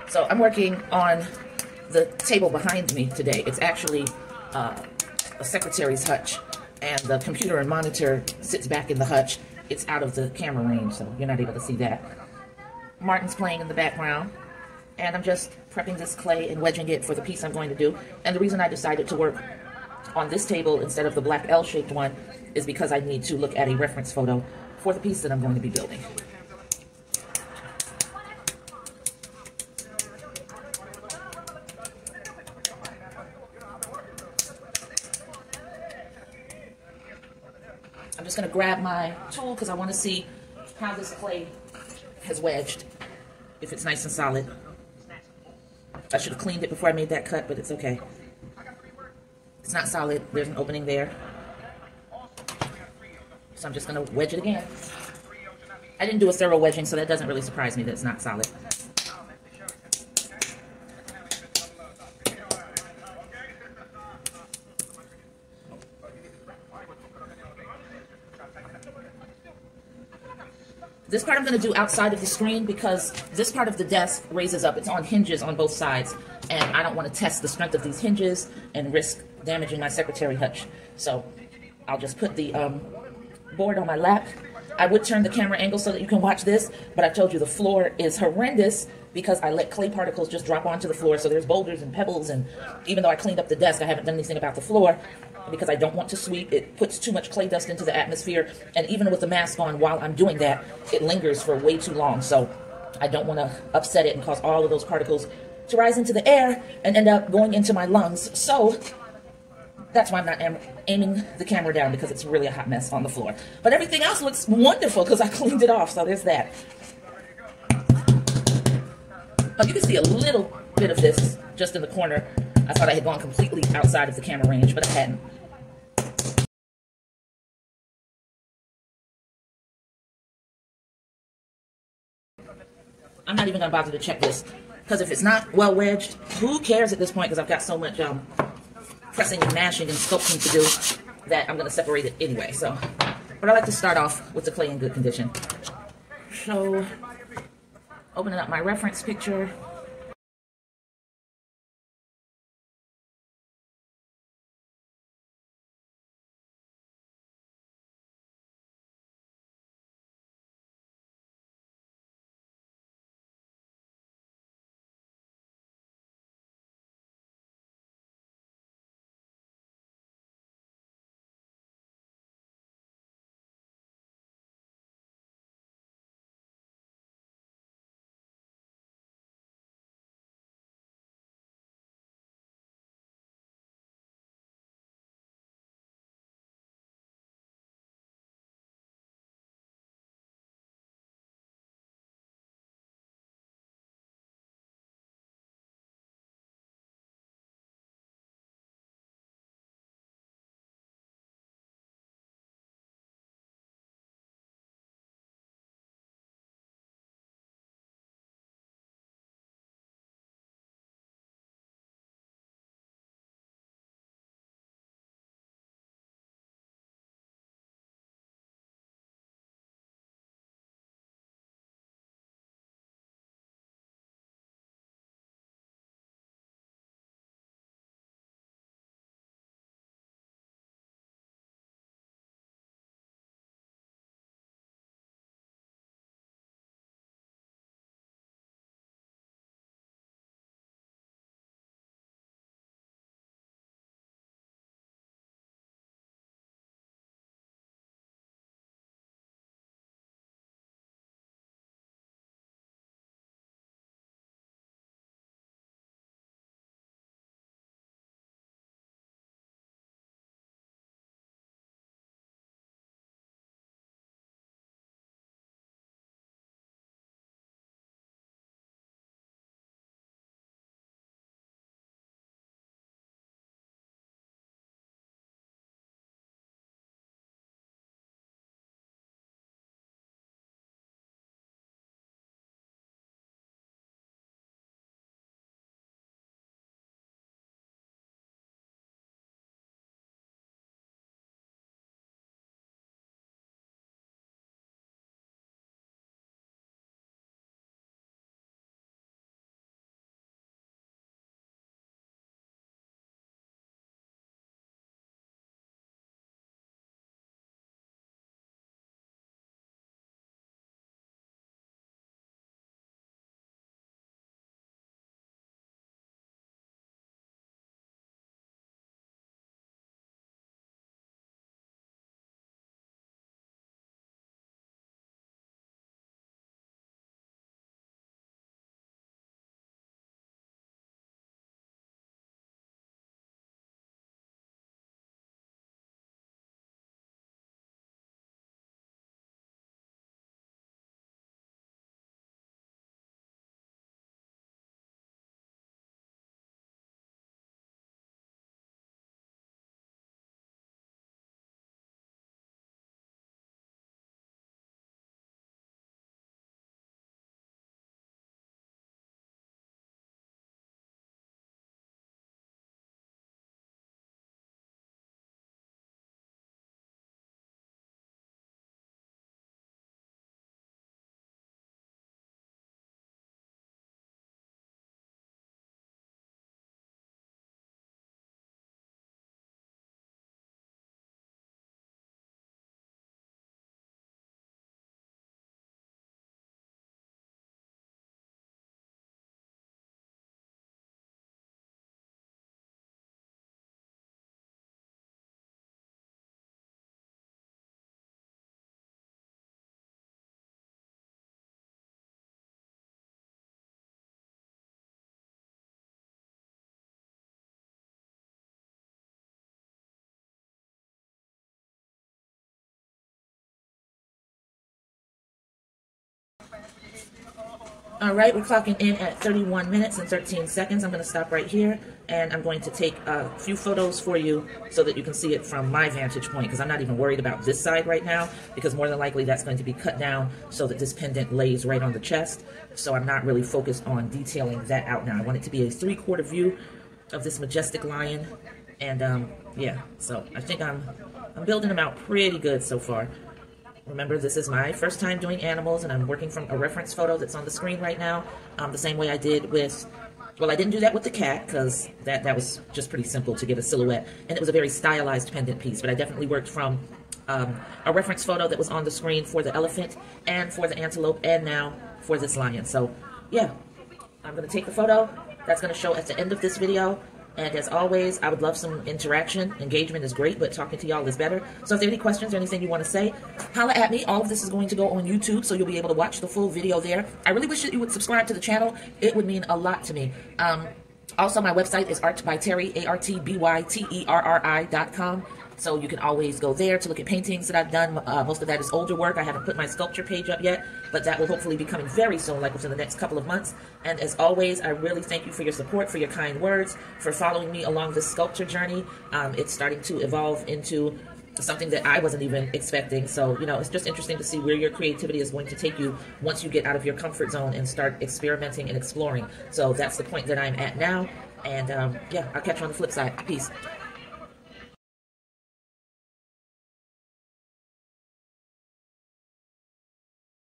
So I'm working on the table behind me today. It's actually a secretary's hutch, and the computer and monitor sits back in the hutch. It's out of the camera range, so you're not able to see that. Martin's playing in the background, and I'm just prepping this clay and wedging it for the piece I'm going to do. And the reason I decided to work on this table instead of the black L-shaped one is because I need to look at a reference photo for the piece that I'm going to be building. I'm just going to grab my tool because I want to see how this clay has wedged, if it's nice and solid. I should have cleaned it before I made that cut, but it's okay. It's not solid. There's an opening there. So I'm just going to wedge it again. I didn't do a thorough wedging, so that doesn't really surprise me that it's not solid. This part I'm going to do outside of the screen because this part of the desk raises up. It's on hinges on both sides, and I don't want to test the strength of these hinges and risk damaging my secretary hutch. So I'll just put the board on my lap. I would turn the camera angle so that you can watch this, but I told you the floor is horrendous because I let clay particles just drop onto the floor. So there's boulders and pebbles, and even though I cleaned up the desk, I haven't done anything about the floor because I don't want to sweep. It puts too much clay dust into the atmosphere, and even with the mask on while I'm doing that, it lingers for way too long. So I don't want to upset it and cause all of those particles to rise into the air and end up going into my lungs. So that's why I'm not aiming the camera down, because it's really a hot mess on the floor. But everything else looks wonderful because I cleaned it off, so there's that. Oh, you can see a little bit of this just in the corner. I thought I had gone completely outside of the camera range, but I hadn't. I'm not even going to bother to check this, because if it's not well wedged, who cares at this point, because I've got so much pressing and mashing and sculpting to do that I'm going to separate it anyway. So, but I like to start off with the clay in good condition. So, opening up my reference picture. All right, we're clocking in at 31 minutes and 13 seconds. I'm going to stop right here, and I'm going to take a few photos for you so that you can see it from my vantage point, because I'm not even worried about this side right now, because more than likely that's going to be cut down so that this pendant lays right on the chest. So I'm not really focused on detailing that out now. I want it to be a 3/4 view of this majestic lion, and yeah, so I think I'm building them out pretty good so far. Remember, this is my first time doing animals, and I'm working from a reference photo that's on the screen right now, the same way I did with, well, I didn't do that with the cat, because that was just pretty simple to get a silhouette, and it was a very stylized pendant piece, but I definitely worked from a reference photo that was on the screen for the elephant, and for the antelope, and now for this lion. So, yeah, I'm going to take the photo. That's going to show at the end of this video. And as always, I would love some interaction. Engagement is great, but talking to y'all is better. So if there are any questions or anything you want to say, holla at me. All of this is going to go on YouTube, so you'll be able to watch the full video there. I really wish that you would subscribe to the channel. It would mean a lot to me. Also, my website is artbyterri, artbyterri.com. So you can always go there to look at paintings that I've done. Most of that is older work. I haven't put my sculpture page up yet, but that will hopefully be coming very soon, like within the next couple of months. And as always, I really thank you for your support, for your kind words, for following me along this sculpture journey. It's starting to evolve into something that I wasn't even expecting. So, you know, it's just interesting to see where your creativity is going to take you once you get out of your comfort zone and start experimenting and exploring. So that's the point that I'm at now. And yeah, I'll catch you on the flip side. Peace.